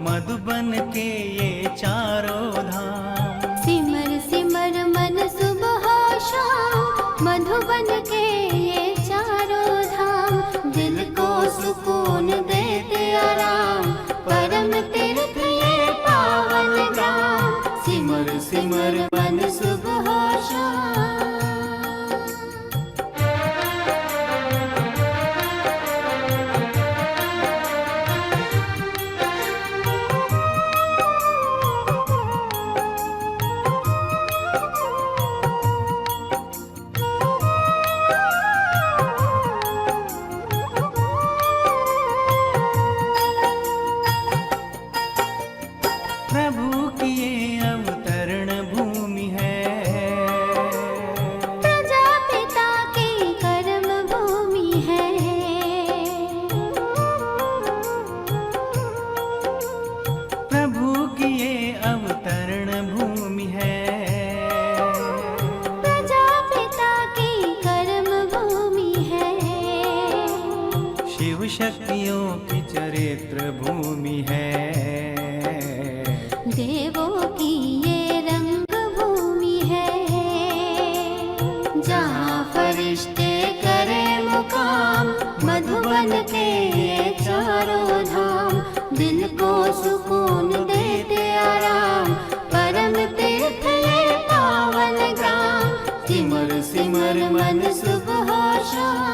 मधुबन के ये चारों धाम। सिमर सिमर मन सुबह शाम, मधुबन के ये चारों धाम। दिल को सुकून देते आराम, परम तीर्थ ये पावन ग्राम। सिमर सिमर मन सुबह शाम। प्रभु की ये अवतरण भूमि है, प्रजापिता की कर्म भूमि है। प्रभु की ये अवतरण भूमि है। प्रजापिता की कर्म भूमि है। शिव शक्तियों की चरित्र भूमि है। देवों की ये रंग भूमि है। जहाँ फरिश्ते करे मुकाम, मधुबन के ये चारों धाम। दिल को सुकून देते आराम, परम तीर्थ ये पावन ग्राम। सिमर सिमर मन सुबह शाम।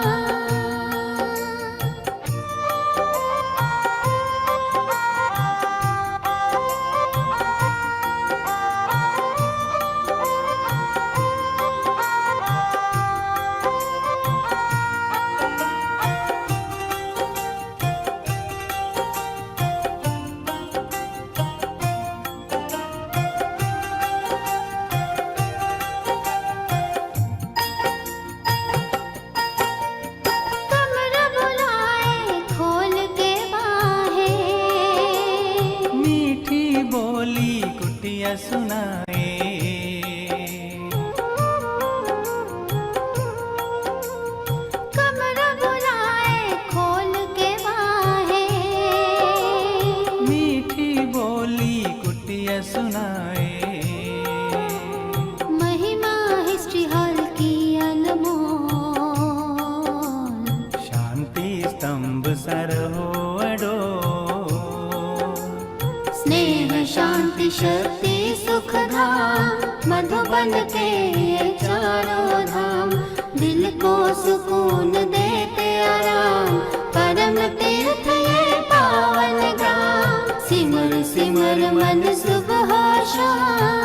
कमर बुलाए खोल के बाहें, मीठी बोली कुटिया सुनाए। कमर बुलाए खोल के बाहें। मीठी बोली कुटिया सुनाए। महिमा हिस्ट्री हॉल की अनमोल, शांति स्तंभ सर हो अडोल। स्नेह शांति शक्ति सुख धाम। मधुबन के ये चारों धाम। दिल को सुकून देते आराम, परम तीर्थ ये पावन ग्राम। सिमर सिमर मन सुबह शाम।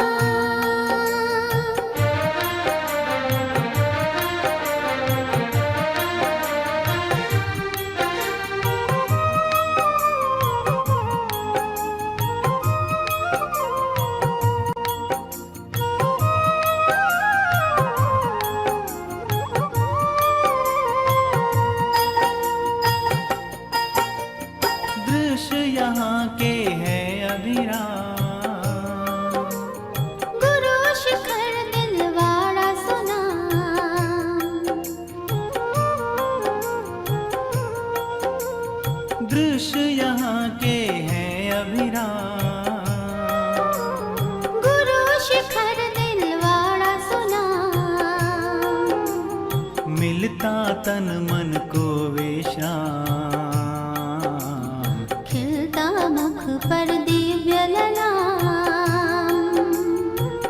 दृश्य यहाँ के है अभिराम। गुरु शिखर दिलवाड़ा सुना, दृश्य यहाँ के हैं अभिराम। गुरु शिखर दिलवाड़ा सुना। मिलता तन मन को विश्राम। खिलता मुख पर दिव्य ललाम।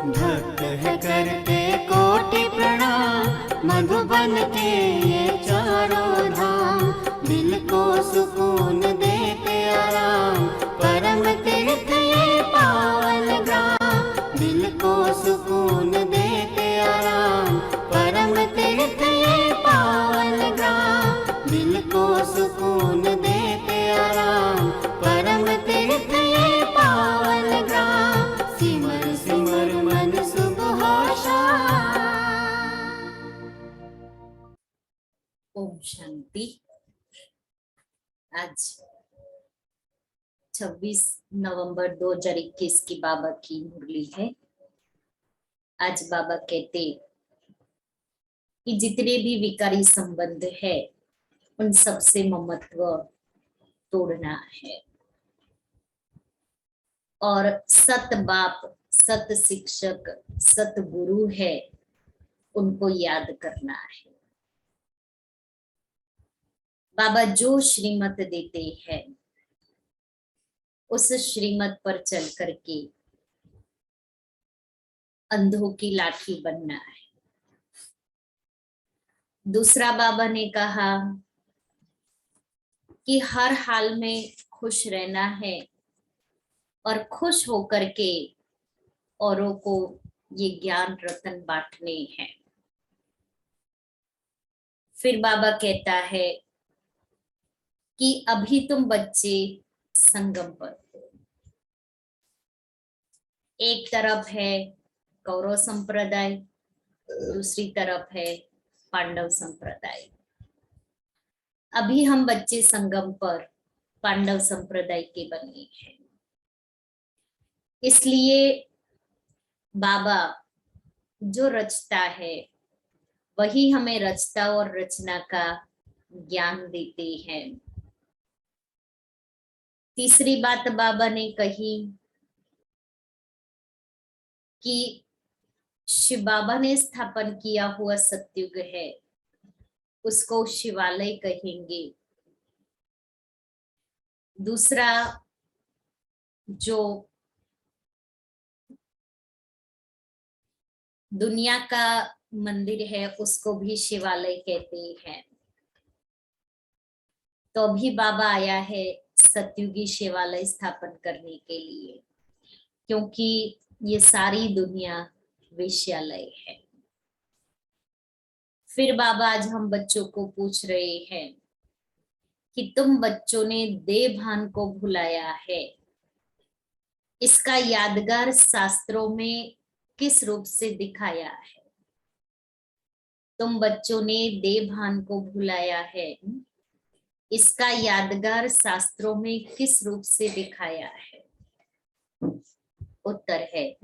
भक्त है करते कोटि प्रणाम। मधुबन के ये चारों धाम। दिल को सुकून देते आराम, परम तीर्थ ये पावन ग्राम। दिल को सुकून देते आराम, परम तीर्थ ये पावन ग्राम। दिल को सुकून देते आराम, परम तीर्थ ये पावन ग्राम। सिमर सिमर मन सुबह शाम। ओम शांति। आज 26 नवंबर 2021 की बाबा की मुरली है। आज बाबा कहते कि जितने भी विकारी संबंध है उन सबसे ममत्व तोड़ना है। और सत बाप, सत शिक्षक, सत गुरु है, उनको याद करना है। बाबा जो श्रीमत देते हैं उस श्रीमत पर चल करके अंधों की लाठी बनना है। दूसरा बाबा ने कहा कि हर हाल में खुश रहना है और खुश होकर के औरों को ये ज्ञान रतन बांटने हैं। फिर बाबा कहता है कि अभी तुम बच्चे संगम पर हो। एक तरफ है कौरव संप्रदाय, दूसरी तरफ है पांडव संप्रदाय। अभी हम बच्चे संगम पर पांडव संप्रदाय के बने हैं, इसलिए बाबा जो रचता है वही हमें रचता और रचना का ज्ञान देते हैं। तीसरी बात बाबा ने कही कि शिव बाबा ने स्थापन किया हुआ सतयुग है, उसको शिवालय कहेंगे। दूसरा जो दुनिया का मंदिर है उसको भी शिवालय कहते हैं। तो अभी बाबा आया है सतयुगी शिवालय स्थापन करने के लिए, क्योंकि ये सारी दुनिया वेश्यालय है। फिर बाबा आज हम बच्चों को पूछ रहे हैं कि तुम बच्चों ने देह भान को भुलाया है, इसका यादगार शास्त्रों में किस रूप से दिखाया है। तुम बच्चों ने देह भान को भुलाया है, इसका यादगार शास्त्रों में किस रूप से दिखाया है। उत्तर है,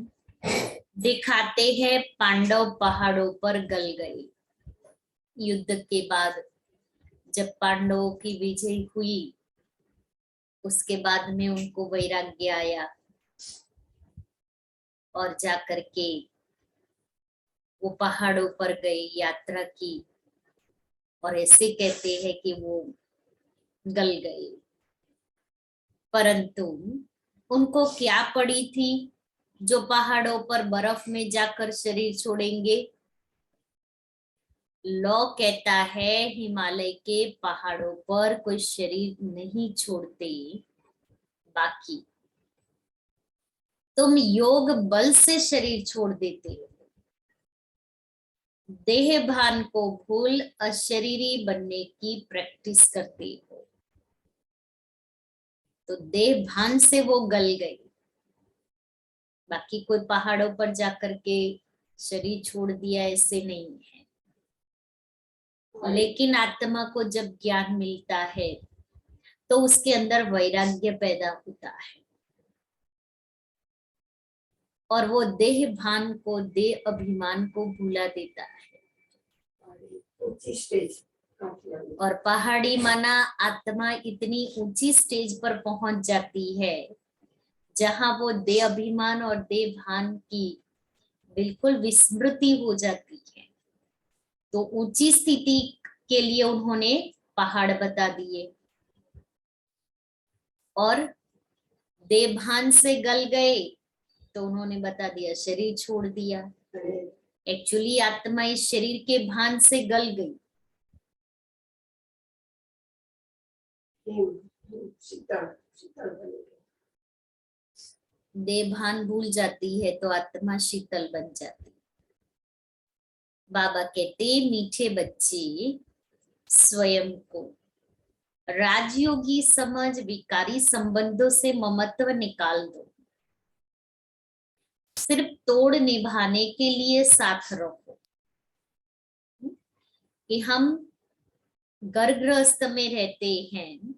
दिखाते हैं पांडव पहाड़ों पर गल गए। युद्ध के बाद जब पांडवों की विजय हुई उसके बाद में उनको वैराग्य आया और जाकर के वो पहाड़ों पर गए, यात्रा की, और ऐसे कहते हैं कि वो गल गए। परंतु उनको क्या पड़ी थी जो पहाड़ों पर बर्फ में जाकर शरीर छोड़ेंगे। लॉ कहता है हिमालय के पहाड़ों पर कोई शरीर नहीं छोड़ते, बाकी तुम योग बल से शरीर छोड़ देते हो। देह भान को भूल अशरीरी बनने की प्रैक्टिस करते हो। तो देह भान से वो गल गई, बाकी कोई पहाड़ों पर जाकर के शरीर छोड़ दिया ऐसे नहीं है। लेकिन आत्मा को जब ज्ञान मिलता है तो उसके अंदर वैराग्य पैदा होता है और वो देह भान को, देह अभिमान को भूला देता है। और पहाड़ी माना आत्मा इतनी ऊंची स्टेज पर पहुंच जाती है जहां वो देह अभिमान और देह भान की बिल्कुल विस्मृति हो जाती है। तो ऊंची स्थिति के लिए उन्होंने पहाड़ बता दिए और देह भान से गल गए तो उन्होंने बता दिया शरीर छोड़ दिया। एक्चुअली आत्मा इस शरीर के भान से गल गई। देह भान भूल जाती है तो आत्मा शीतल बन जाती। बाबा कहते मीठे बच्चे स्वयं को राजयोगी समझ विकारी संबंधों से ममत्व निकाल दो। सिर्फ तोड़ निभाने के लिए साथ रहो। कि हम घर गृहस्थ में रहते हैं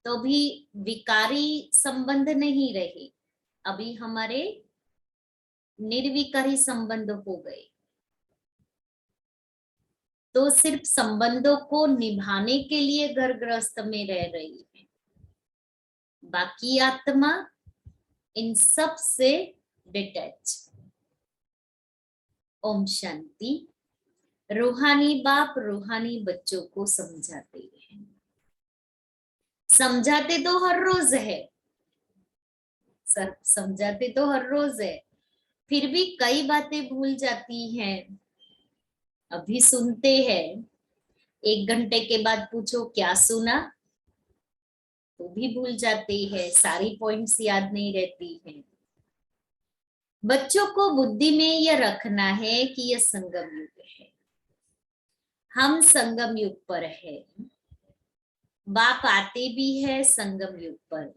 तो भी विकारी संबंध नहीं रहे, अभी हमारे निर्विकारी संबंध हो गए। तो सिर्फ संबंधों को निभाने के लिए घर गृहस्थ में रह रही है, बाकी आत्मा इन सब से डिटैच। ओम शांति। रूहानी बाप रूहानी बच्चों को समझाते हैं। समझाते तो हर रोज है, समझाते तो हर रोज है, फिर भी कई बातें भूल जाती हैं। अभी सुनते हैं, 1 घंटे के बाद पूछो क्या सुना, तो भी भूल जाते हैं, सारी पॉइंट्स याद नहीं रहती हैं। बच्चों को बुद्धि में यह रखना है कि यह संगम युग है, हम संगम युग पर है। बाप आते भी है संगम युग पर।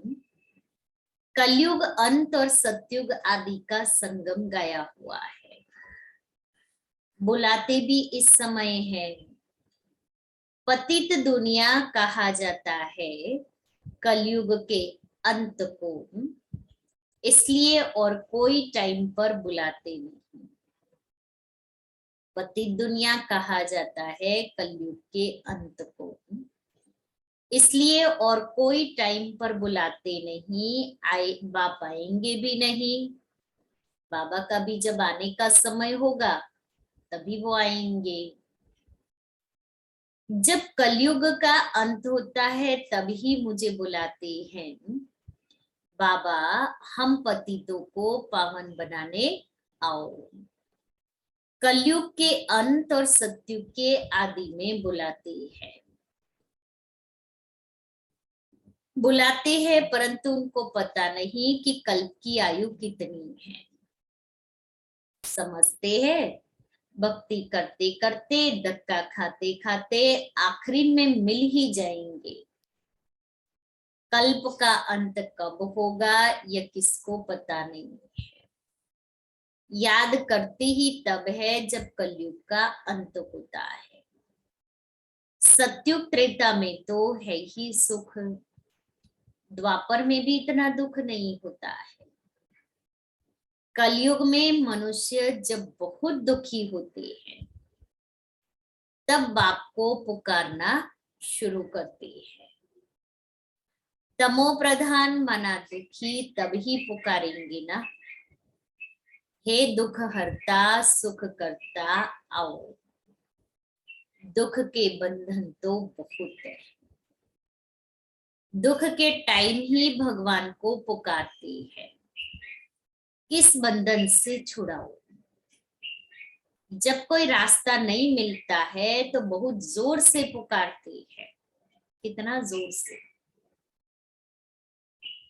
कलयुग अंत और सतयुग आदि का संगम गया हुआ है। बुलाते भी इस समय है। पतित दुनिया कहा जाता है कलयुग के अंत को, इसलिए और कोई टाइम पर बुलाते नहीं। पतित दुनिया कहा जाता है कलयुग के अंत को, इसलिए और कोई टाइम पर बुलाते नहीं। बाप आएंगे भी नहीं। बाबा का भी जब आने का समय होगा तभी वो आएंगे। जब कलयुग का अंत होता है तभी मुझे बुलाते हैं, बाबा हम पतितों को पावन बनाने आओ। कलयुग के अंत और सतयुग के आदि में बुलाते हैं। बुलाते हैं परंतु उनको पता नहीं कि कल्प की आयु कितनी है। समझते हैं, भक्ति करते करते धक्का खाते खाते आखिरी में मिल ही जाएंगे। कल्प का अंत कब होगा यह किसको पता नहीं है। याद करते ही तब है जब कलयुग का अंत होता है। सतयुग त्रेता में तो है ही सुख, द्वापर में भी इतना दुख नहीं होता है। कलयुग में मनुष्य जब बहुत दुखी होते हैं तब बाप को पुकारना शुरू करते हैं। तमो प्रधान मना दुखी तभी पुकारेंगे ना, हे दुख हरता सुख करता आओ। दुख के बंधन तो बहुत है। दुख के टाइम ही भगवान को पुकारते हैं, किस बंधन से छुड़ाओ। जब कोई रास्ता नहीं मिलता है तो बहुत जोर से पुकारते हैं। कितना जोर से,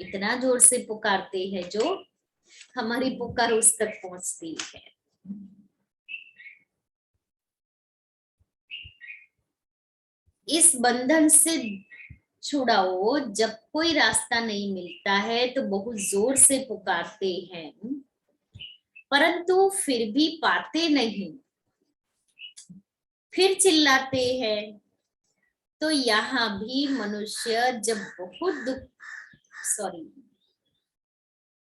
इतना जोर से पुकारते हैं जो हमारी पुकार उस तक पहुंचती है। इस बंधन से छुड़ाओ। जब कोई रास्ता नहीं मिलता है तो बहुत जोर से पुकारते हैं परंतु फिर भी पाते नहीं, फिर चिल्लाते हैं। तो यहाँ भी मनुष्य जब बहुत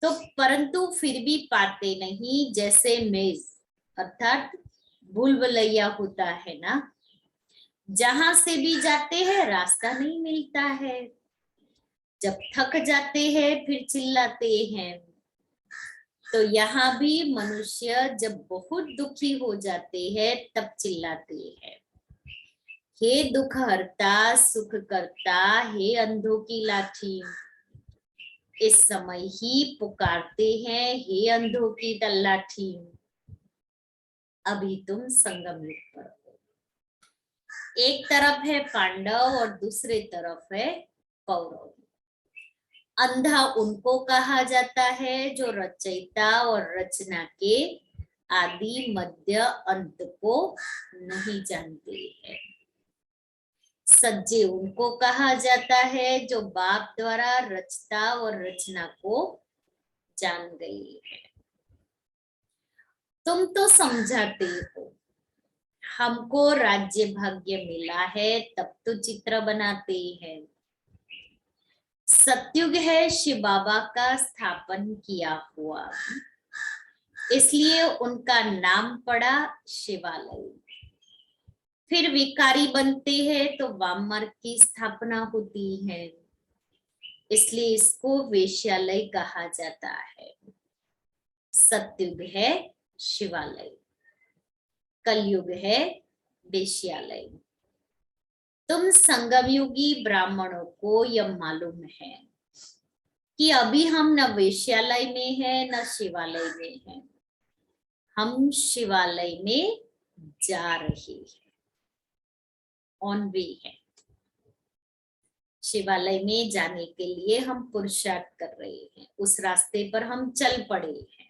तो परंतु फिर भी पाते नहीं। जैसे मेज अर्थात भूलभुलैया होता है ना, जहां से भी जाते हैं रास्ता नहीं मिलता है। जब थक जाते हैं फिर चिल्लाते हैं। तो यहाँ भी मनुष्य जब बहुत दुखी हो जाते हैं तब चिल्लाते हैं, हे दुख हरता सुख करता, हे अंधों की लाठी। इस समय ही पुकारते हैं, हे अंधों की लाठी, अभी तुम संगम युग पर हो। एक तरफ है पांडव और दूसरे तरफ है कौरव। अंधा उनको कहा जाता है जो रचयिता और रचना के आदि मध्य अंत को नहीं जानते हैं। सज्जे उनको कहा जाता है जो बाप द्वारा रचता और रचना को जान गई है। तुम तो समझाते हो, हमको राज्य भाग्य मिला है तब तो चित्र बनाते हैं। सतयुग है शिव बाबा का स्थापन किया हुआ, इसलिए उनका नाम पड़ा शिवालय। फिर विकारी बनते हैं तो वाम मार्ग की स्थापना होती है। इसलिए इसको वेश्यालय कहा जाता है। सतयुग है शिवालय, कलयुग है वेश्यालय। तुम संगमयुगी ब्राह्मणों को यह मालूम है कि अभी हम न वेश्यालय में है न शिवालय में है, हम शिवालय में जा रहे हैं, ऑन वे है। शिवालय में जाने के लिए हम पुरुषार्थ कर रहे हैं, उस रास्ते पर हम चल पड़े हैं।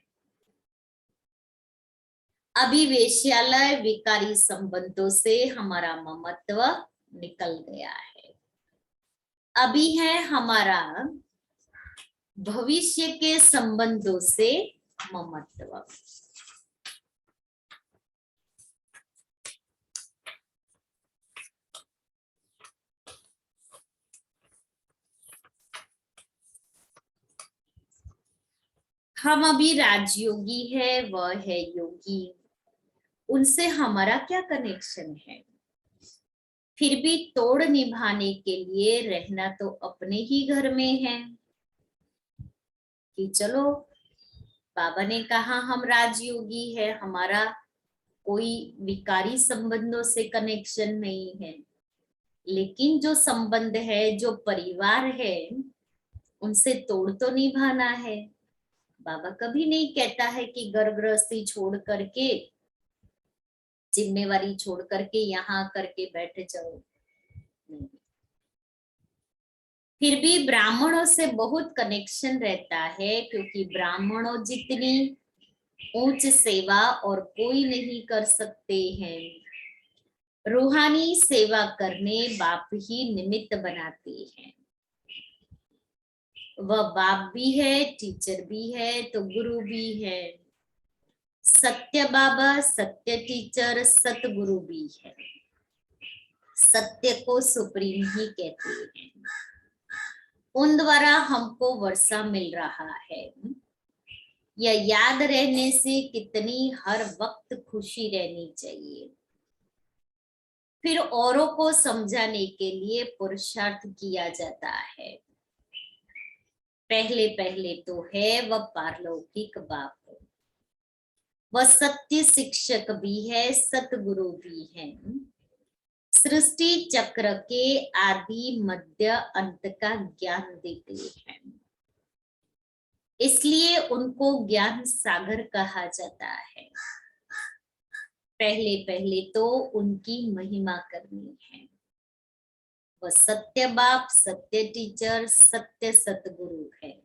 अभी वेश्यालय विकारी संबंधों से हमारा ममत्व निकल गया है। अभी है हमारा भविष्य के संबंधों से ममत्व। हम अभी राजयोगी है, वह है योगी, उनसे हमारा क्या कनेक्शन है? फिर भी तोड़ निभाने के लिए रहना तो अपने ही घर में है कि चलो बाबा ने कहा हम राजयोगी है, हमारा कोई विकारी संबंधों से कनेक्शन नहीं है, लेकिन जो संबंध है, जो परिवार है, उनसे तोड़ तो निभाना है। बाबा कभी नहीं कहता है कि घर गृहस्थी छोड़ करके, जिम्मेवारी छोड़ करके यहाँ करके बैठ जाओ, नहीं। फिर भी ब्राह्मणों से बहुत कनेक्शन रहता है, क्योंकि ब्राह्मणों जितनी ऊंच सेवा और कोई नहीं कर सकते हैं। रूहानी सेवा करने बाप ही निमित्त बनाते हैं। वह बाप भी है, टीचर भी है, तो गुरु भी है। सत्य बाबा, सत्य टीचर, सतगुरु भी है। सत्य को सुप्रीम ही कहते हैं। उन द्वारा हमको वर्षा मिल रहा है। यह याद रहने से कितनी हर वक्त खुशी रहनी चाहिए। फिर औरों को समझाने के लिए पुरुषार्थ किया जाता है। पहले पहले तो है वह पारलौकिक बाप, वह सत्य शिक्षक भी है, सतगुरु भी है। सृष्टि चक्र के आदि मध्य अंत का ज्ञान देते हैं, इसलिए उनको ज्ञान सागर कहा जाता है। पहले पहले तो उनकी महिमा करनी है। वह सत्य बाप, सत्य टीचर, सत्य सतगुरु है।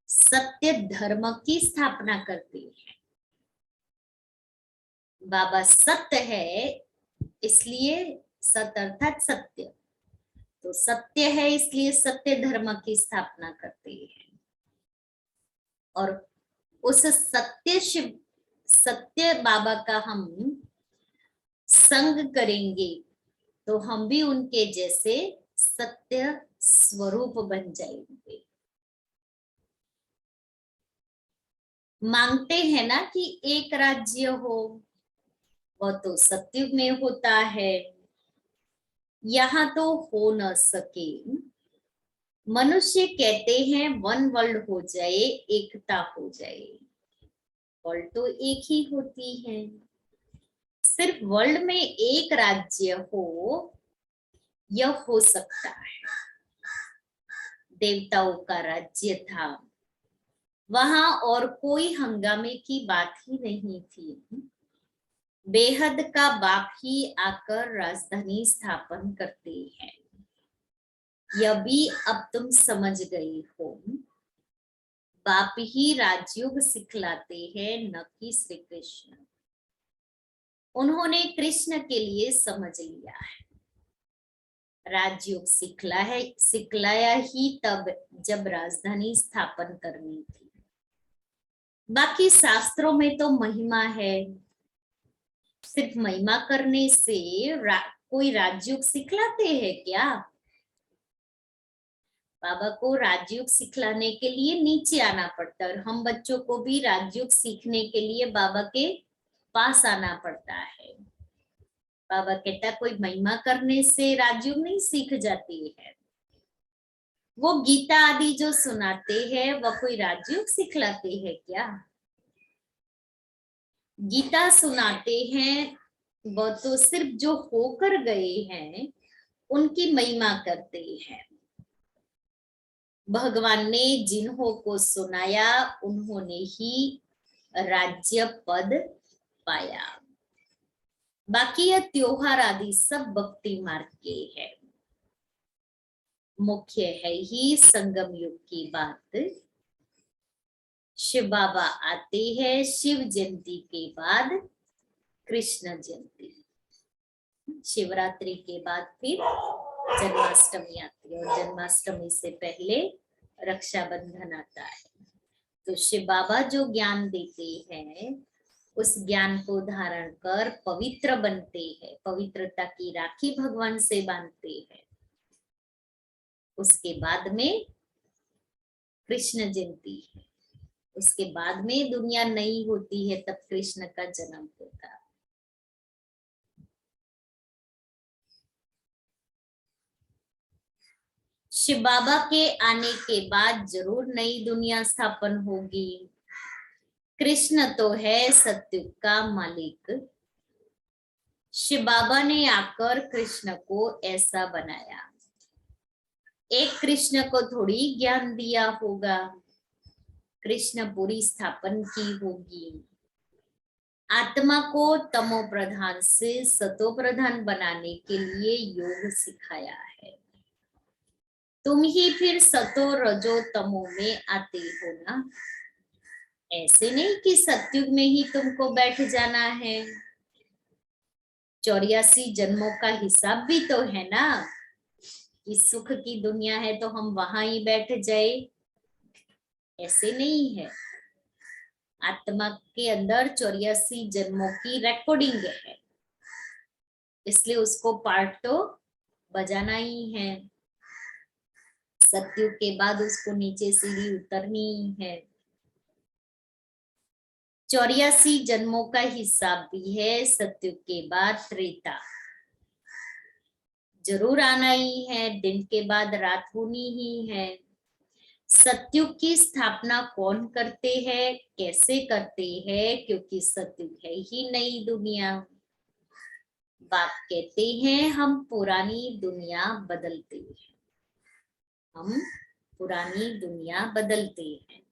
सत्य धर्म की स्थापना करते हैं। बाबा सत्य है, इसलिए सत अर्थात सत्य, तो सत्य है इसलिए सत्य धर्म की स्थापना करते हैं। और उस सत्य शिव, सत्य बाबा का हम संग करेंगे तो हम भी उनके जैसे सत्य स्वरूप बन जाएंगे। मांगते हैं ना कि एक राज्य हो, वह तो सत्युग में होता है, यहाँ तो हो न सके। मनुष्य कहते हैं वन वर्ल्ड हो जाए, एकता हो जाए। वर्ल्ड तो एक ही होती है, सिर्फ वर्ल्ड में एक राज्य हो, यह हो सकता है। देवताओं का राज्य था, वहां और कोई हंगामे की बात ही नहीं थी। बेहद का बाप ही आकर राजधानी स्थापन करते हैं। यह भी अब तुम समझ गए हो। बाप ही राजयोग सिखलाते हैं, न कि श्री कृष्ण। उन्होंने कृष्ण के लिए समझ लिया है। राजयोग सिखलाया ही तब जब राजधानी स्थापन करनी थी। बाकी शास्त्रों में तो महिमा है, सिर्फ महिमा करने से कोई राजयोग सिखलाते हैं क्या? बाबा को राजयोग सिखलाने के लिए नीचे आना पड़ता है, और हम बच्चों को भी राजयोग सीखने के लिए बाबा के पास आना पड़ता है। बाबा कहता कोई महिमा करने से राजयोग नहीं सीख जाती है। वो गीता आदि जो सुनाते हैं वह कोई राजयोग सिखलाते हैं क्या? गीता सुनाते हैं वह तो सिर्फ जो होकर गए हैं उनकी महिमा करते हैं। भगवान ने जिन्हों को सुनाया उन्होंने ही राज्य पद पाया। बाकी यह त्योहार आदि सब भक्ति मार्ग के है। मुख्य है ही संगम युग की बात। शिव बाबा आते हैं शिव जयंती के बाद कृष्ण जयंती, शिवरात्रि के बाद फिर जन्माष्टमी आती है और जन्माष्टमी से पहले रक्षाबंधन आता है। तो शिव बाबा जो ज्ञान देते हैं उस ज्ञान को धारण कर पवित्र बनते हैं, पवित्रता की राखी भगवान से बांधते हैं। उसके बाद में कृष्ण जयंती है, उसके बाद में दुनिया नई होती है, तब कृष्ण का जन्म होता है। शिव बाबा के आने के बाद जरूर नई दुनिया स्थापन होगी। कृष्ण तो है सत्युग का मालिक। शिव बाबा ने आकर कृष्ण को ऐसा बनाया। एक कृष्ण को थोड़ी ज्ञान दिया होगा, कृष्ण पूरी स्थापन की होगी। आत्मा को तमो प्रधान से सतो प्रधान बनाने के लिए योग सिखाया है। तुम ही फिर सतो रजो तमो में आते हो ना। ऐसे नहीं कि सतयुग में ही तुमको बैठ जाना है। 84 जन्मों का हिसाब भी तो है ना। इस सुख की दुनिया है तो हम वहां ही बैठ जाए, ऐसे नहीं है। आत्मा के अंदर 84 जन्मों की रिकॉर्डिंग है, इसलिए उसको पार्ट तो बजाना ही है। सतयुग के बाद उसको नीचे सीढ़ी उतरनी है। 84 जन्मों का हिसाब भी है। सतयुग के बाद त्रेता जरूर आना ही है, दिन के बाद रात होनी ही है। सतयुग की स्थापना कौन करते हैं, कैसे करते हैं? क्योंकि सतयुग है ही नई दुनिया। बाप कहते हैं हम पुरानी दुनिया बदलते हैं, हम पुरानी दुनिया बदलते हैं।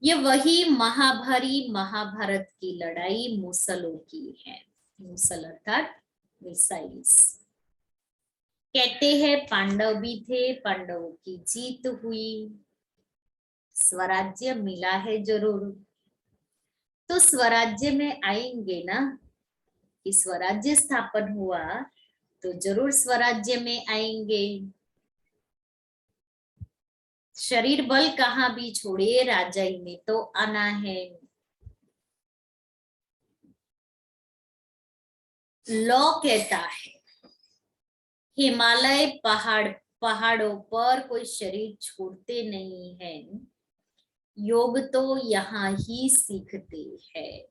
ये वही महाभारत की लड़ाई मूसलों की है। मूसल अर्थात मिसाइल्स। कहते हैं पांडव भी थे, पांडवों की जीत हुई, स्वराज्य मिला है जरूर। तो स्वराज्य में आएंगे ना, कि स्वराज्य स्थापन हुआ तो जरूर स्वराज्य में आएंगे। शरीर बल कहाँ भी छोड़े, राजाई में तो आना है। लॉ कहता है हिमालय पहाड़ों पर कोई शरीर छोड़ते नहीं है। योग तो यहाँ ही सीखते हैं।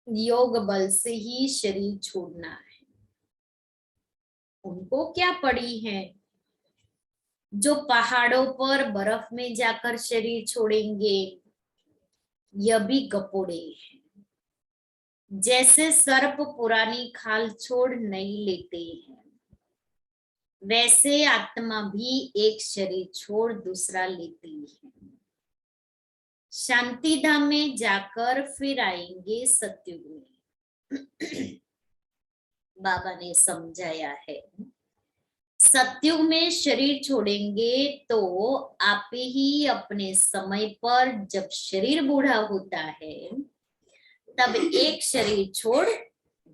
योग बल से ही शरीर छोड़ना है। उनको क्या पड़ी है जो पहाड़ों पर बर्फ में जाकर शरीर छोड़ेंगे? यह भी गपोड़े हैं। जैसे सर्प पुरानी खाल छोड़ नहीं लेते हैं, वैसे आत्मा भी एक शरीर छोड़ दूसरा लेती है। शांति धाम में जाकर फिर आएंगे सतयुग में। बाबा ने समझाया है सतयुग में शरीर छोड़ेंगे तो आप ही अपने समय पर, जब शरीर बूढ़ा होता है तब एक शरीर छोड़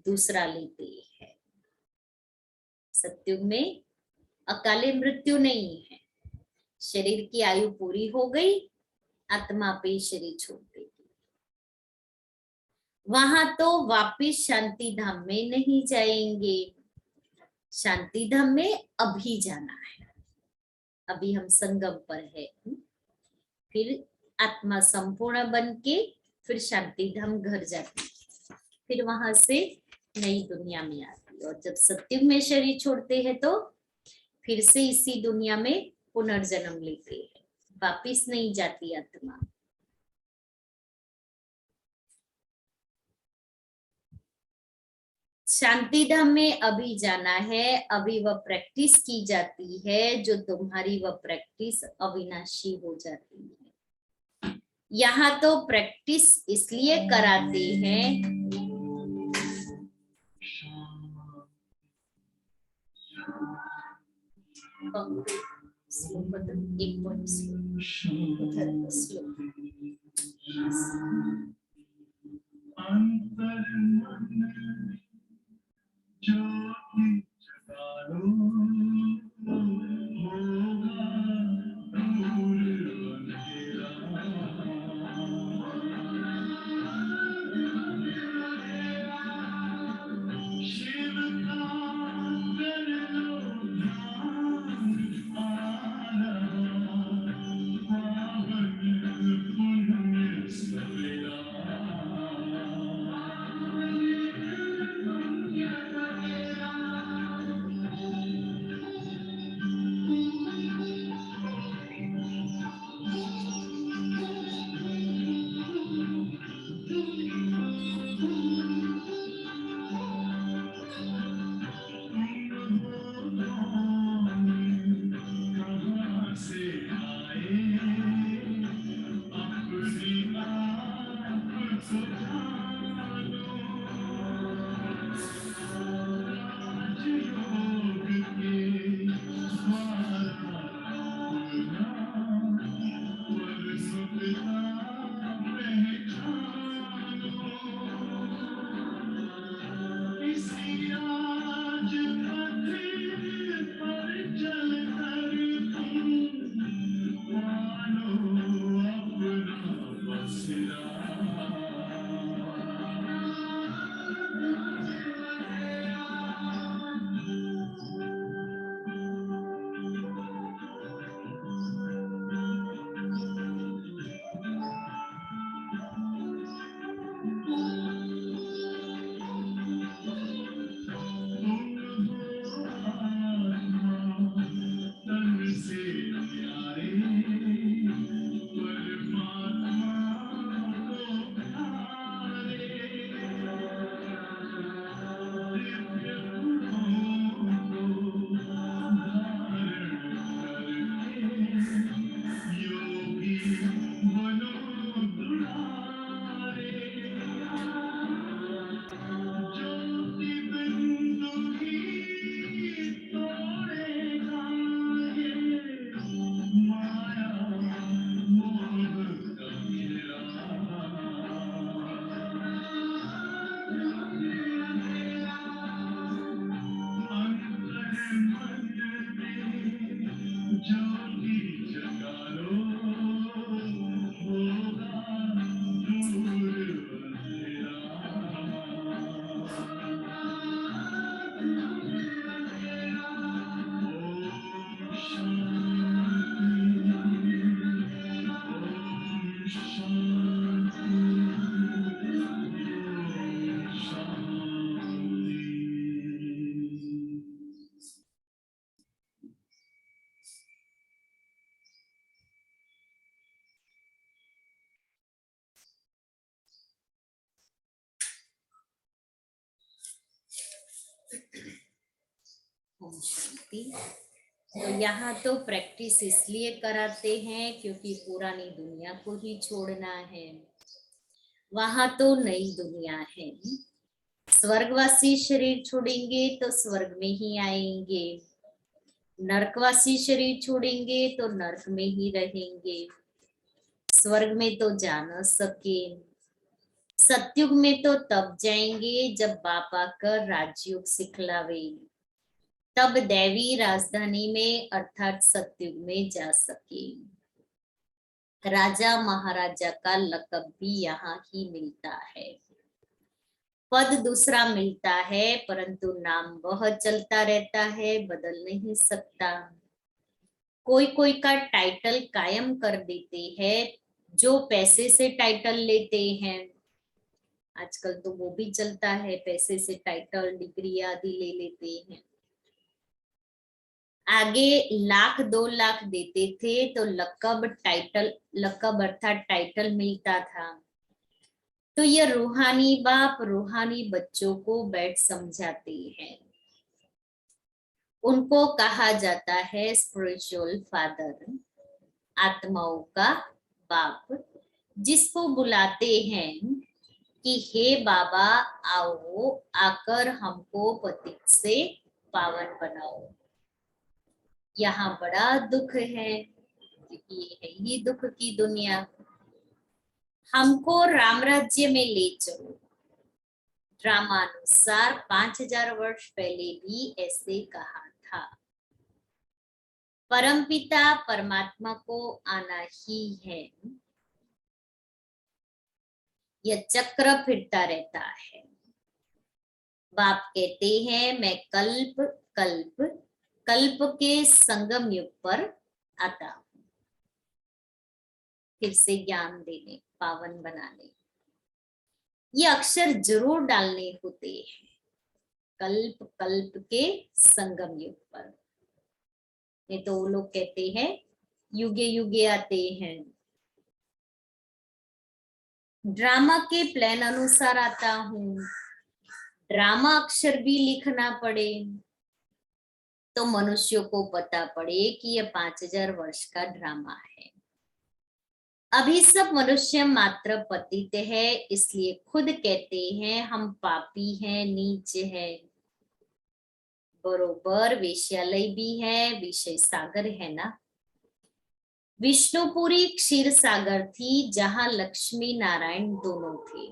दूसरा लेते हैं। सतयुग में अकाले मृत्यु नहीं है। शरीर की आयु पूरी हो गई, आत्मा पे शरीर छोड़ देगी। वहां तो वापिस शांति धाम में नहीं जाएंगे। शांति धाम में अभी जाना है। अभी हम संगम पर है, फिर आत्मा संपूर्ण बन के फिर शांति धाम घर जाती, फिर वहां से नई दुनिया में आती। और जब सतयुग में शरीर छोड़ते हैं तो फिर से इसी दुनिया में पुनर्जन्म लेते हैं, वापिस नहीं जाती आत्मा। शांति धाम में अभी जाना है, अभी वह प्रैक्टिस की जाती है जो तुम्हारी वह प्रैक्टिस अविनाशी हो जाती है। यहाँ तो प्रैक्टिस इसलिए कराते हैं, एक पॉइंट स्लो। ओम शांति। तो यहाँ तो प्रैक्टिस इसलिए कराते हैं क्योंकि पुरानी दुनिया को ही छोड़ना है, वहां तो नई दुनिया है। स्वर्गवासी शरीर छोड़ेंगे तो स्वर्ग में ही आएंगे, नरकवासी शरीर छोड़ेंगे तो नरक में ही रहेंगे। स्वर्ग में तो जा न सके, सतयुग में तो तब जाएंगे जब बाप आकर राजयोग सिखलावे, तब दैवी राजधानी में अर्थात सतयुग में जा सके। राजा महाराजा का लक़ब भी यहाँ ही मिलता है, पद दूसरा मिलता है परंतु नाम वह चलता रहता है, बदल नहीं सकता। कोई कोई का टाइटल कायम कर देते हैं, जो पैसे से टाइटल लेते हैं। आजकल तो वो भी चलता है, पैसे से टाइटल डिग्री आदि ले लेते हैं। आगे 1,00,000 2 लाख देते थे तो लकब अर्थात टाइटल मिलता था। तो ये रूहानी बाप रूहानी बच्चों को बैठ समझाते हैं। उनको कहा जाता है स्पिरिचुअल फादर, आत्माओं का बाप, जिसको बुलाते हैं कि हे बाबा आओ, आकर हमको पतित से पावन बनाओ। यहाँ बड़ा दुख है, ये है ये दुख की दुनिया। हमको राम राज्य में ले चलो। ड्रामानुसार 5,000 वर्ष पहले भी ऐसे कहा था। परमपिता परमात्मा को आना ही है। यह चक्र फिरता रहता है। बाप कहते हैं मैं कल्प कल्प कल्प के संगम युग पर आता हूं, फिर से ज्ञान देने, पावन बनाने। ये अक्षर जरूर डालने होते हैं, कल्प कल्प के संगम युग पर। नहीं तो वो लोग कहते हैं युगे युगे आते हैं। ड्रामा के प्लान अनुसार आता हूं। ड्रामा अक्षर भी लिखना पड़े तो मनुष्यों को पता पड़े कि यह 5,000 वर्ष का ड्रामा है। अभी सब मनुष्य मात्र पतित है, इसलिए खुद कहते हैं हम पापी हैं, नीच है। बरोबर वेश्यालय भी है, विषय सागर है ना। विष्णुपुरी क्षीर सागर थी जहां लक्ष्मी नारायण दोनों थे।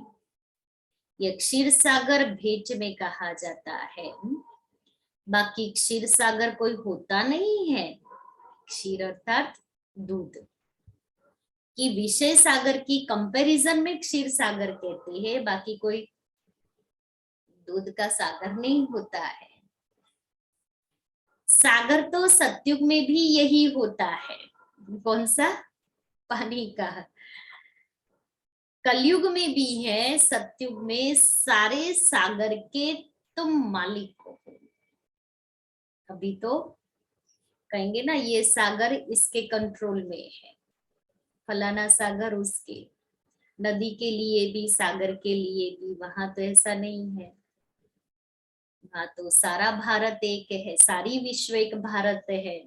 यह क्षीर सागर भेंट में कहा जाता है। बाकी क्षीर सागर कोई होता नहीं है। क्षीर अर्थात दूध की विषय सागर की कंपैरिजन में क्षीर सागर कहते हैं, बाकी कोई दूध का सागर नहीं होता है। सागर तो सतयुग में भी यही होता है। कौन सा? पानी का। कलयुग में भी है, सतयुग में सारे सागर के तुम मालिक हो। अभी तो कहेंगे ना ये सागर इसके कंट्रोल में है, फलाना सागर उसके। नदी के लिए भी, सागर के लिए भी। वहां तो ऐसा नहीं है। वहां तो सारा भारत एक है, सारी विश्व एक भारत है,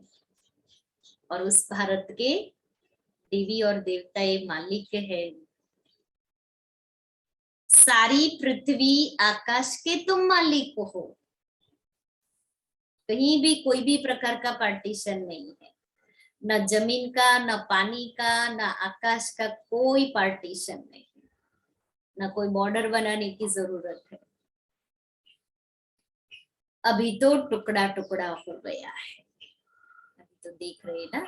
और उस भारत के देवी और देवता एक मालिक है। सारी पृथ्वी आकाश के तुम मालिक हो। कहीं भी कोई भी प्रकार का पार्टीशन नहीं है, न जमीन का, न पानी का, न आकाश का, कोई पार्टीशन नहीं, न कोई बॉर्डर बनाने की जरूरत है। अभी तो टुकड़ा टुकड़ा हो गया है। अभी तो देख रहे ना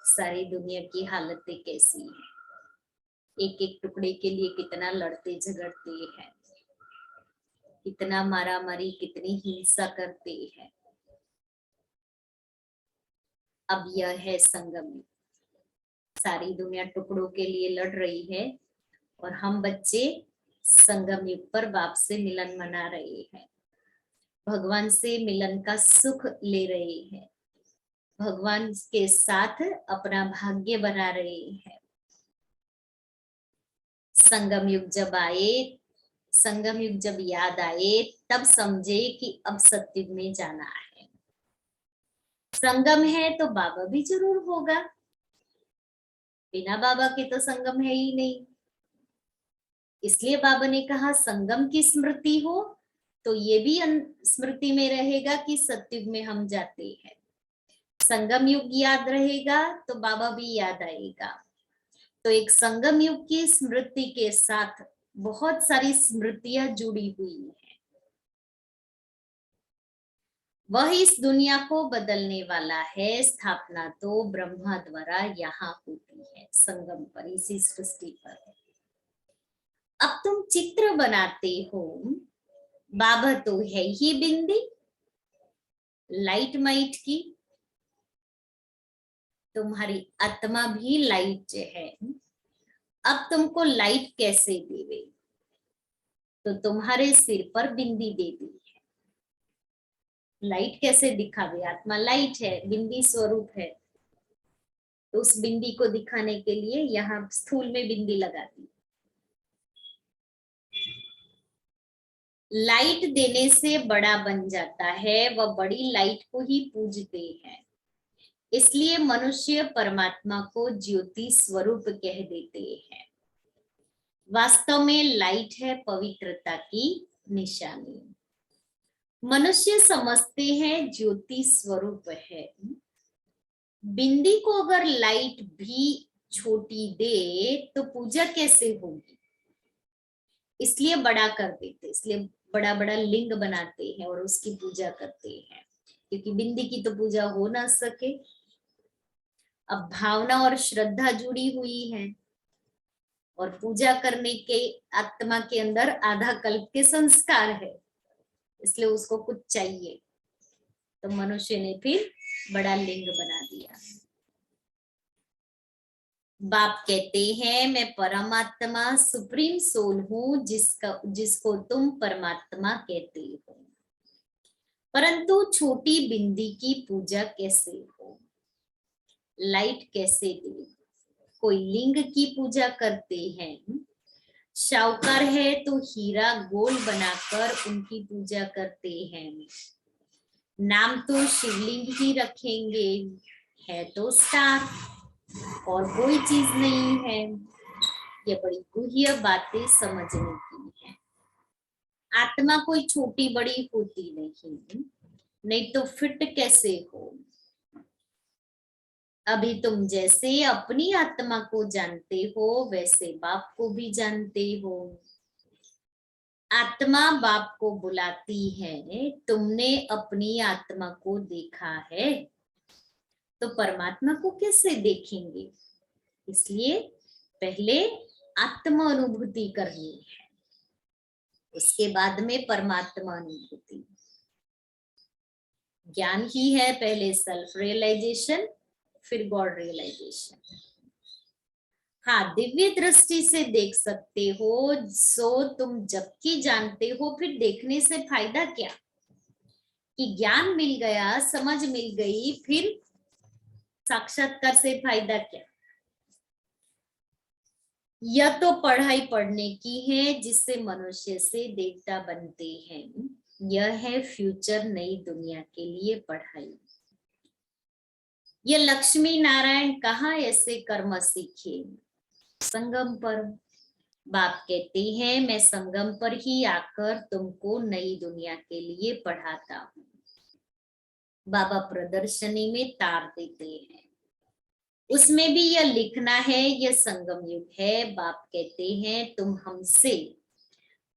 सारी दुनिया की हालतें कैसी है। एक एक टुकड़े के लिए कितना लड़ते झगड़ते हैं, कितना मारामारी, कितनी हिंसा करते हैं। अब यह है संगम। सारी दुनिया टुकड़ों के लिए लड़ रही है और हम बच्चे संगम युग पर बाप से मिलन मना रहे हैं, भगवान से मिलन का सुख ले रहे हैं, भगवान के साथ अपना भाग्य बना रहे हैं। संगम युग जब आए, संगम युग जब याद आए, तब समझे कि अब सतयुग में जाना है। संगम है तो बाबा भी जरूर होगा, बिना बाबा के तो संगम है ही नहीं। इसलिए बाबा ने कहा संगम की स्मृति हो तो ये भी स्मृति में रहेगा कि सतयुग में हम जाते हैं। संगम युग याद रहेगा तो बाबा भी याद आएगा। तो एक संगम युग की स्मृति के साथ बहुत सारी स्मृतियां जुड़ी हुई हैं। वह इस दुनिया को बदलने वाला है। स्थापना तो ब्रह्मा द्वारा यहाँ होती है, संगम पर, इसी सृष्टि पर। अब तुम चित्र बनाते हो, बाबा तो है ही बिंदी लाइट माइट की, तुम्हारी आत्मा भी लाइट है। अब तुमको लाइट कैसे देवे? तो तुम्हारे सिर पर बिंदी दे दी है। लाइट कैसे दिखावे? आत्मा लाइट है, बिंदी स्वरूप है, तो उस बिंदी को दिखाने के लिए यहाँ स्थूल में बिंदी लगा दी। लाइट देने से बड़ा बन जाता है, वह बड़ी लाइट को ही पूजते हैं। इसलिए मनुष्य परमात्मा को ज्योति स्वरूप कह देते हैं। वास्तव में लाइट है पवित्रता की निशानी। मनुष्य समझते हैं ज्योति स्वरूप है। बिंदी को अगर लाइट भी छोटी दे तो पूजा कैसे होगी? इसलिए बड़ा कर देते, इसलिए बड़ा बड़ा लिंग बनाते हैं और उसकी पूजा करते हैं, क्योंकि बिंदी की तो पूजा हो ना सके। अब भावना और श्रद्धा जुड़ी हुई है और पूजा करने के आत्मा के अंदर आधा कल्प के संस्कार है, इसलिए उसको कुछ चाहिए, तो मनुष्य ने फिर बड़ा लिंग बना दिया। बाप कहते हैं मैं परमात्मा सुप्रीम सोल हूं, जिसको तुम परमात्मा कहते हो। परंतु छोटी बिंदी की पूजा कैसे हो? लाइट कैसे दे? कोई लिंग की पूजा करते हैं। शाहूकार है तो हीरा गोल बनाकर उनकी पूजा करते हैं। नाम तो शिवलिंग ही रखेंगे, है तो स्टार और कोई चीज नहीं है। ये बड़ी गुह्य बातें समझने की है। आत्मा कोई छोटी बड़ी होती नहीं तो फिट कैसे हो? अभी तुम जैसे अपनी आत्मा को जानते हो वैसे बाप को भी जानते हो। आत्मा बाप को बुलाती है, तुमने अपनी आत्मा को देखा है तो परमात्मा को कैसे देखेंगे? इसलिए पहले आत्मा अनुभूति करनी है, उसके बाद में परमात्मा अनुभूति। ज्ञान ही है पहले सेल्फ रियलाइजेशन, फिर गॉड रियलाइजेशन। हाँ, दिव्य दृष्टि से देख सकते हो, सो तुम जबकि जानते हो, फिर देखने से फायदा क्या? कि ज्ञान मिल गया, समझ मिल गई, फिर साक्षात्कार से फायदा क्या? यह तो पढ़ाई पढ़ने की है जिससे मनुष्य से देवता बनते हैं। यह है फ्यूचर नई दुनिया के लिए पढ़ाई। यह लक्ष्मी नारायण कहाँ ऐसे कर्म सीखे? संगम पर। बाप कहते हैं मैं संगम पर ही आकर तुमको नई दुनिया के लिए पढ़ाता हूँ। बाबा प्रदर्शनी में तार देते हैं, उसमें भी यह लिखना है यह संगम युग है। बाप कहते हैं तुम हमसे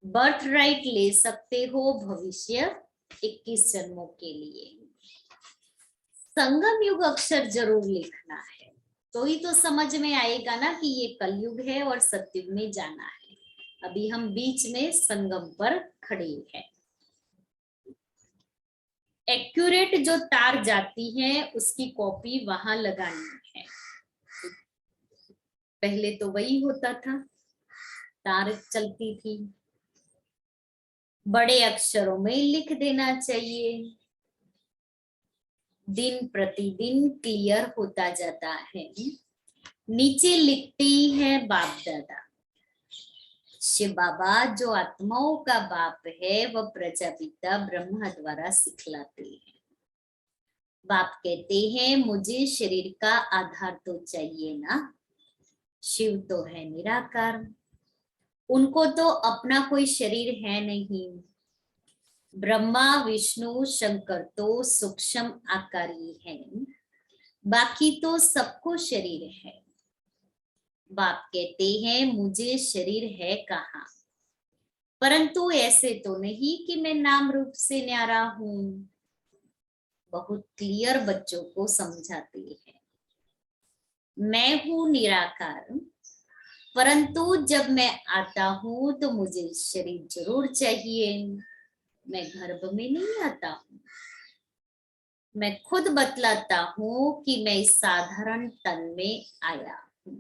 बर्थ राइट ले सकते हो भविष्य 21 जन्मों के लिए। संगम युग अक्षर जरूर लिखना है, तो ही तो समझ में आएगा ना कि ये कलयुग है और सतयुग में जाना है। अभी हम बीच में संगम पर खड़े हैं। एक्यूरेट जो तार जाती है उसकी कॉपी वहां लगानी है। पहले तो वही होता था, तार चलती थी, बड़े अक्षरों में लिख देना चाहिए। दिन प्रतिदिन क्लियर होता जाता है। नीचे लिखते ही है बाप दादा। शिव बाबा जो आत्माओं का बाप है वह प्रजापिता ब्रह्मा द्वारा सिखलाते हैं। बाप कहते हैं मुझे शरीर का आधार तो चाहिए ना। शिव तो है निराकार, उनको तो अपना कोई शरीर है नहीं। ब्रह्मा विष्णु शंकर तो सूक्ष्म आकारी हैं, बाकी तो सबको शरीर है। बाप कहते हैं मुझे शरीर है कहाँ, परंतु ऐसे तो नहीं कि मैं नाम रूप से न्यारा हूं। बहुत क्लियर बच्चों को समझाते हैं मैं हूं निराकार, परंतु जब मैं आता हूं तो मुझे शरीर जरूर चाहिए। मैं गर्भ में नहीं आता हूं, मैं खुद बतलाता हूं कि मैं इस साधारण तन में आया हूं।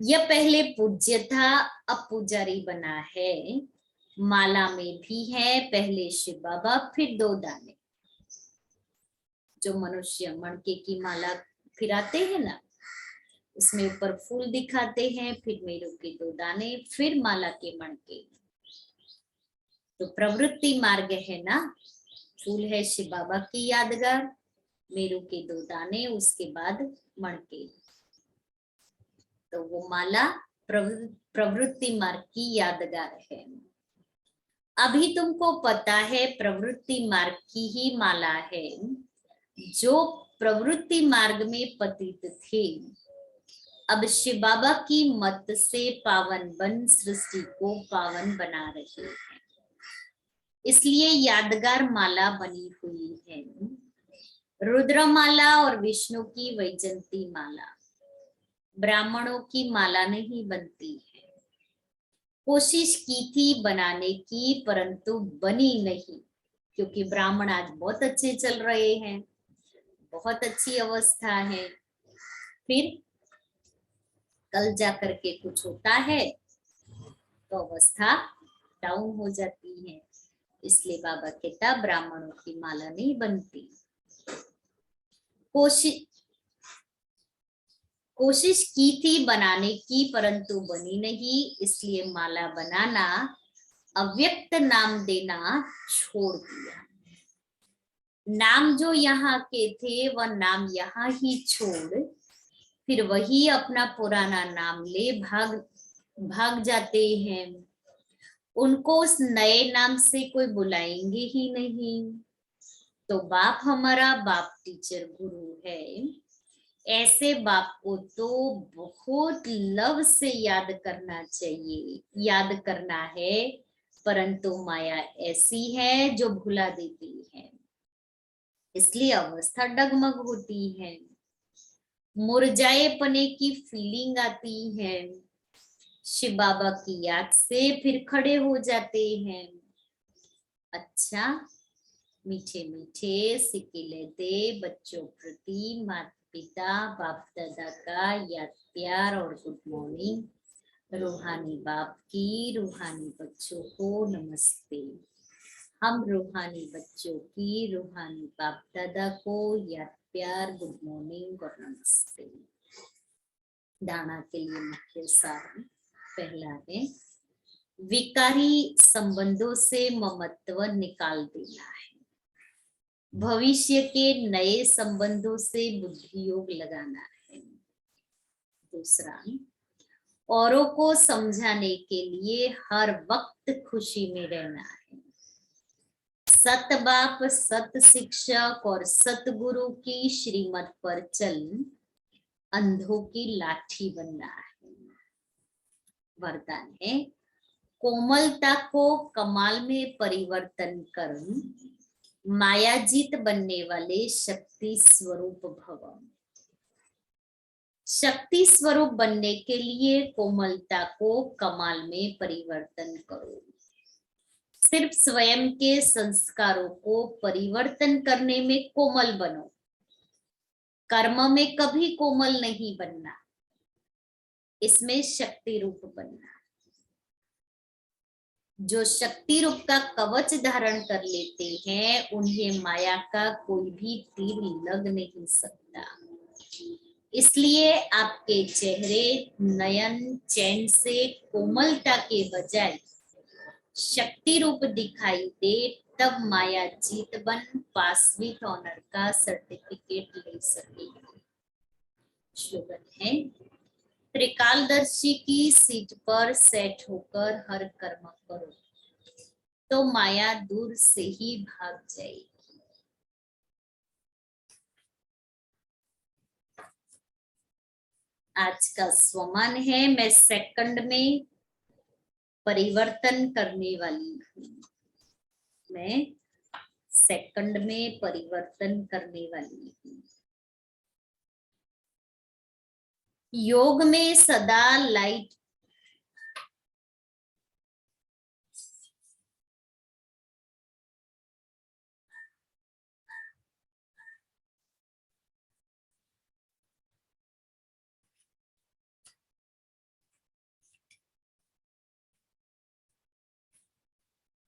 यह पहले पूज्य था, अब पुजारी बना है। माला में भी है पहले शिव बाबा, फिर 2 दाने। जो मनुष्य मणके की माला फिराते हैं ना, उसमें ऊपर फूल दिखाते हैं, फिर मेरू के 2 दाने, फिर माला के मणके। तो प्रवृत्ति मार्ग है ना, फूल है शिव बाबा की यादगार, मेरू के 2 दाने, उसके बाद मणके। तो वो माला प्रवृत्ति मार्ग की यादगार है। अभी तुमको पता है प्रवृत्ति मार्ग की ही माला है। जो प्रवृत्ति मार्ग में पतित थे, अब शिव बाबा की मत से पावन बन सृष्टि को पावन बना रहे हैं, इसलिए यादगार माला बनी हुई है। रुद्रमाला और विष्णु की वैजंती माला, ब्राह्मणों की माला नहीं बनती है। कोशिश की थी बनाने की, परंतु बनी नहीं, क्योंकि ब्राह्मण आज बहुत अच्छे चल रहे हैं, बहुत अच्छी अवस्था है। फिर कल जा करके कुछ होता है तो अवस्था डाउन हो जाती है, इसलिए बाबा कहता ब्राह्मणों की माला नहीं बनती। कोशिश की थी बनाने की, परंतु बनी नहीं, इसलिए माला बनाना, अव्यक्त नाम देना छोड़ दिया। नाम जो यहाँ के थे वह नाम यहाँ ही छोड़, फिर वही अपना पुराना नाम ले भाग जाते हैं। उनको उस नए नाम से कोई बुलाएंगे ही नहीं। तो बाप हमारा बाप टीचर गुरु है, ऐसे बाप को तो बहुत लव से याद करना चाहिए, याद करना है। परंतु माया ऐसी है जो भुला देती है, इसलिए अवस्था डगमग होती है, मुरझाए पने की फीलिंग आती है। शिव बाबा की याद से फिर खड़े हो जाते हैं। अच्छा, मीठे मीठे सिक्के लेते बच्चों प्रति माता पिता बाप दादा का याद प्यार और गुड मॉर्निंग। रूहानी बाप की रूहानी बच्चों को नमस्ते। हम रूहानी बच्चों की रूहानी बाप दादा को याद प्यार गुड मॉर्निंग और नमस्ते। दाना के लिए मुख्य सार पहला है, विकारी संबंधों से ममत्व निकाल देना है। भविष्य के नए संबंधों से बुद्धि योग लगाना है। दूसरा, औरों को समझाने के लिए हर वक्त खुशी में रहना है। सत बाप, सत शिक्षक और सतगुरु की श्रीमत पर चल अंधों की लाठी बनना है। वरदान है, कोमलता को कमाल में परिवर्तन कर मायाजीत बनने वाले शक्ति स्वरूप भव। शक्ति स्वरूप बनने के लिए कोमलता को कमाल में परिवर्तन करो। सिर्फ स्वयं के संस्कारों को परिवर्तन करने में कोमल बनो, कर्म में कभी कोमल नहीं बनना, इसमें शक्ति रूप बनना। जो शक्ति रूप का कवच धारण कर लेते हैं, उन्हें माया का कोई भी तीर लग नहीं सकता। इसलिए आपके चेहरे नयन चैन से कोमलता के बजाय शक्ति रूप दिखाई दे, तब माया जीत बन पास विथ ऑनर का सर्टिफिकेट ले सके। स्लोगन है, त्रिकालदर्शी की सीट पर सेट होकर हर कर्म करो तो माया दूर से ही भाग जाएगी। आज का स्वमान है, मैं सेकंड में परिवर्तन करने वाली हूँ। मैं सेकंड में परिवर्तन करने वाली हूँ। योग में सदा लाइट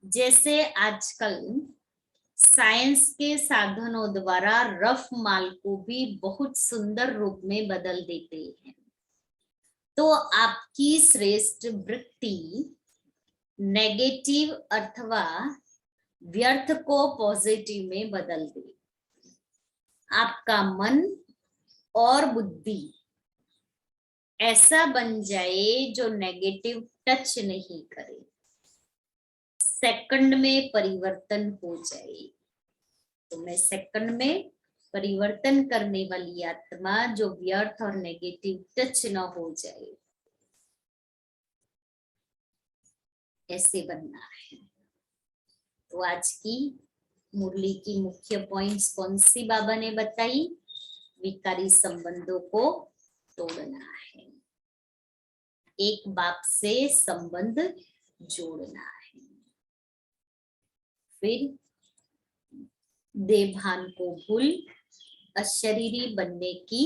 जैसे आजकल साइंस के साधनों द्वारा रफ माल को भी बहुत सुंदर रूप में बदल देते हैं, तो आपकी श्रेष्ठ वृत्ति नेगेटिव अथवा व्यर्थ को पॉजिटिव में बदल दे। आपका मन और बुद्धि ऐसा बन जाए जो नेगेटिव टच नहीं करे, सेकंड में परिवर्तन हो जाए। तो मैं सेकंड में परिवर्तन करने वाली आत्मा जो व्यर्थ और नेगेटिव टच न हो जाए, ऐसे बनना है। तो आज की मुरली की मुख्य पॉइंट्स कौन सी बाबा ने बताई? विकारी संबंधों को तोड़ना है, एक बाप से संबंध जोड़ना है, फिर देवभान को भूल अशरीरी बनने की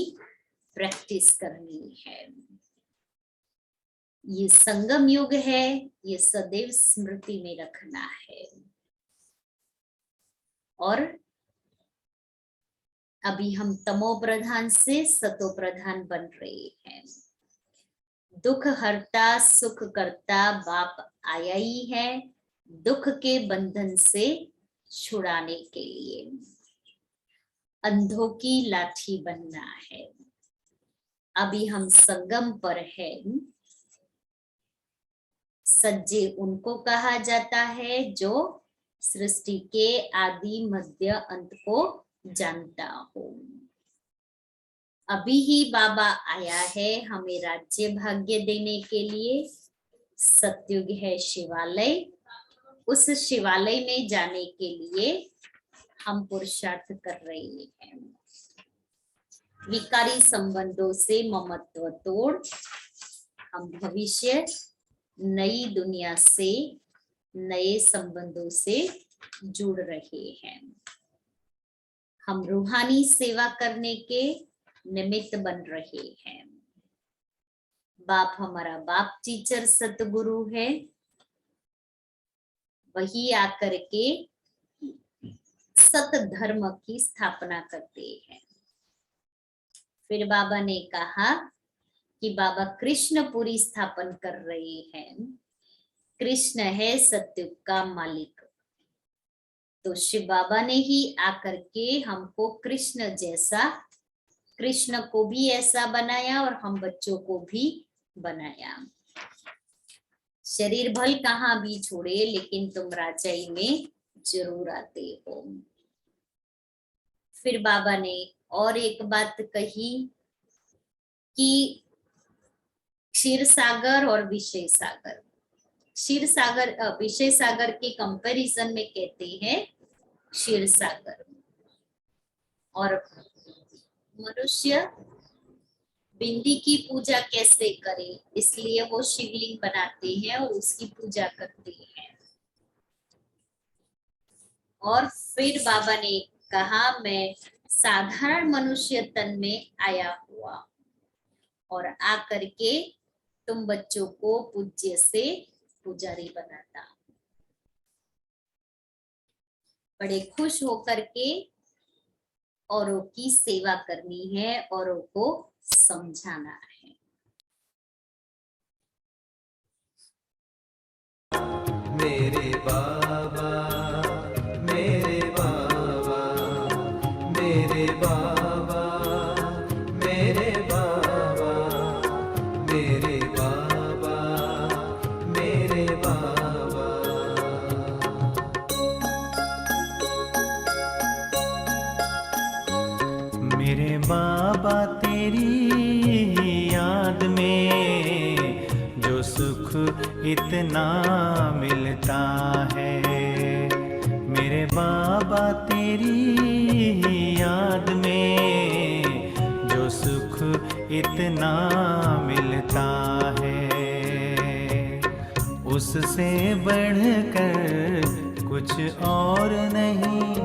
प्रैक्टिस करनी है। ये संगम युग है, ये सदैव स्मृति में रखना है। और अभी हम तमो प्रधान से सतो प्रधान बन रहे हैं। दुख हरता सुख करता बाप आया ही है, दुख के बंधन से छुड़ाने के लिए। अंधों की लाठी बनना है। अभी हम संगम पर हैं। सज्जे उनको कहा जाता है जो सृष्टि के आदि मध्य अंत को जानता हो। अभी ही बाबा आया है हमें राज्य भाग्य देने के लिए। सतयुग है शिवालय, उस शिवालय में जाने के लिए हम पुरुषार्थ कर रहे हैं। विकारी संबंधों से ममत्व तोड़ हम भविष्य नई दुनिया से नए संबंधों से जुड़ रहे हैं। हम रूहानी सेवा करने के निमित्त बन रहे हैं। बाप हमारा बाप टीचर सतगुरु है, वही आकर के सत धर्म की स्थापना करते हैं। फिर बाबा ने कहा कि बाबा कृष्ण पूरी स्थापन कर रहे हैं। कृष्ण है सत्युग का मालिक। तो शिव बाबा ने ही आकर के हमको कृष्ण जैसा, कृष्ण को भी ऐसा बनाया और हम बच्चों को भी बनाया। शरीर भल कहाँ भी छोड़े, लेकिन तुम राजाई में जरूर आते हो। फिर बाबा ने और एक बात कही कि क्षीर सागर और विषय सागर, क्षीर सागर विषय सागर के कंपैरिजन में कहते हैं क्षीर सागर। और मनुष्य बिंदी की पूजा कैसे करे, इसलिए वो शिवलिंग बनाते हैं और उसकी पूजा करते हैं। और फिर बाबा ने कहा मैं साधारण मनुष्य तन में आया हुआ और आकर के तुम बच्चों को पूज्य से पुजारी बनाता। बड़े खुश होकर के औरों की सेवा करनी है, औरों को समझाना है। मेरे बाबा, मेरे बाबा, मेरे बाबा, मेरे बाबा, मेरे बाबा, मेरे बाबा। मेरे बाबा तेरी याद में जो सुख इतना मिलता है, मेरे बाबा तेरी याद में जो सुख इतना मिलता है, उससे बढ़कर कुछ और नहीं,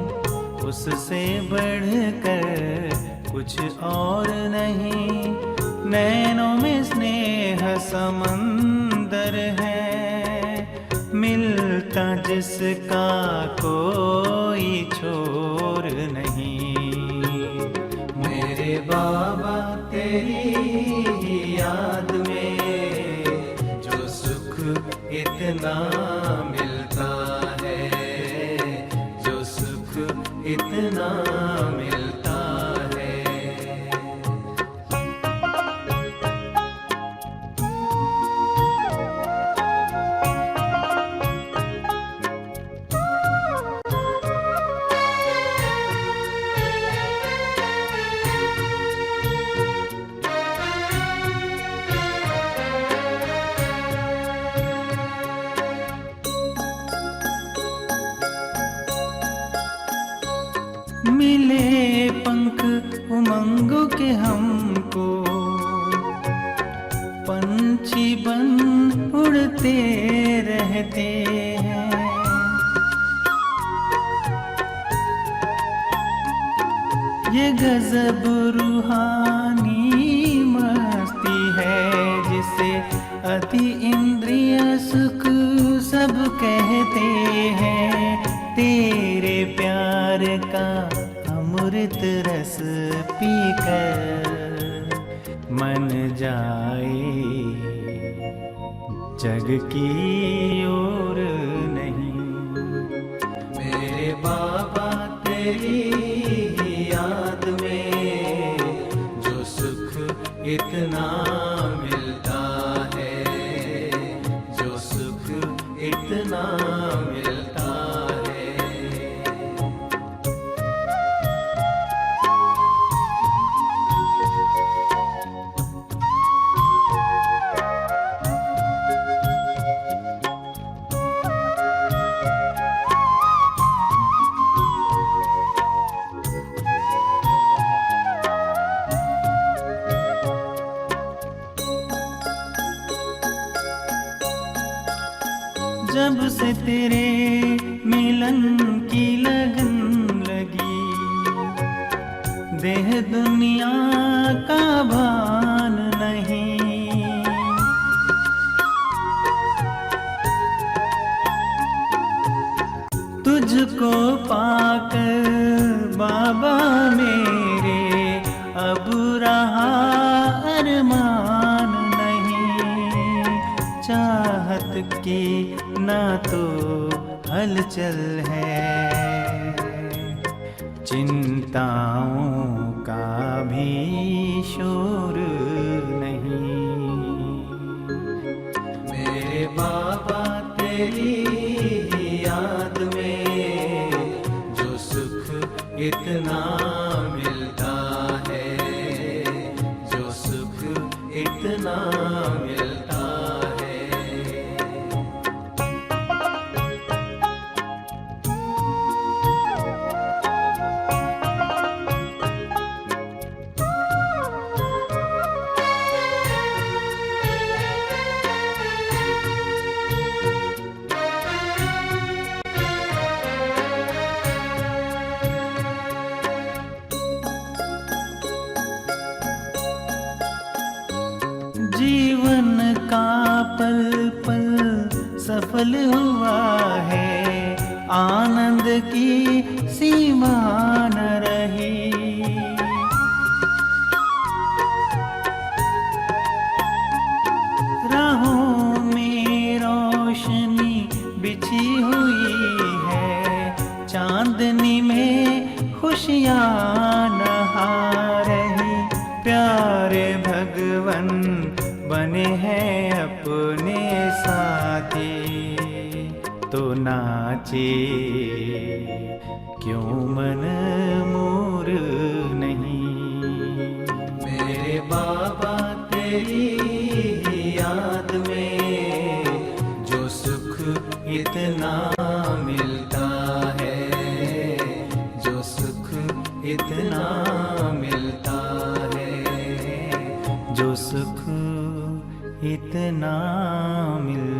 उससे बढ़कर कुछ और नहीं। नैनों में स्नेह समंदर है, मिलता मिलता जिसका कोई छोर नहीं। मेरे बाबा तेरी ही याद में जो सुख इतना मिलता है, जो सुख इतना मिलता है। मिले पंख उमंगों के हमको, पंछी बन उड़ते रहते हैं। ये गजब रूहानी मस्ती है जिसे अति इंद्रिय सुख सब कहते हैं। तेरे प्यार का अमृत रस पीकर मन जाए जग की ओर नहीं। मेरे बाबा तेरी याद में जो सुख इतना मिलता है, जो सुख इतना मिलता है। जब से तेरे मिलन की लगन लगी, देह दुनिया का भान नहीं। तुझको पाकर बाबा मेरे अब रहा अरमान नहीं। चाहत की ना तो हलचल है, चिंताओं का भी शोर नहीं। मेरे बाबा तेरी याद में जो सुख इतना मिलता है, जो सुख इतना मिलता है। जीवन का पल पल सफल हुआ है, आनंद की सीमा न रही। राहों में रोशनी बिछी हुई है, चांदनी में खुशियाँ नहा रही। प्यारे भगवन बने हैं अपने साथी, तो नाचे क्यों मन मोर नहीं। मेरे बाबा तेरी याद में जो सुख इतना मिलता है, जो सुख इतना मिलता है, जो सुख इतना मिलता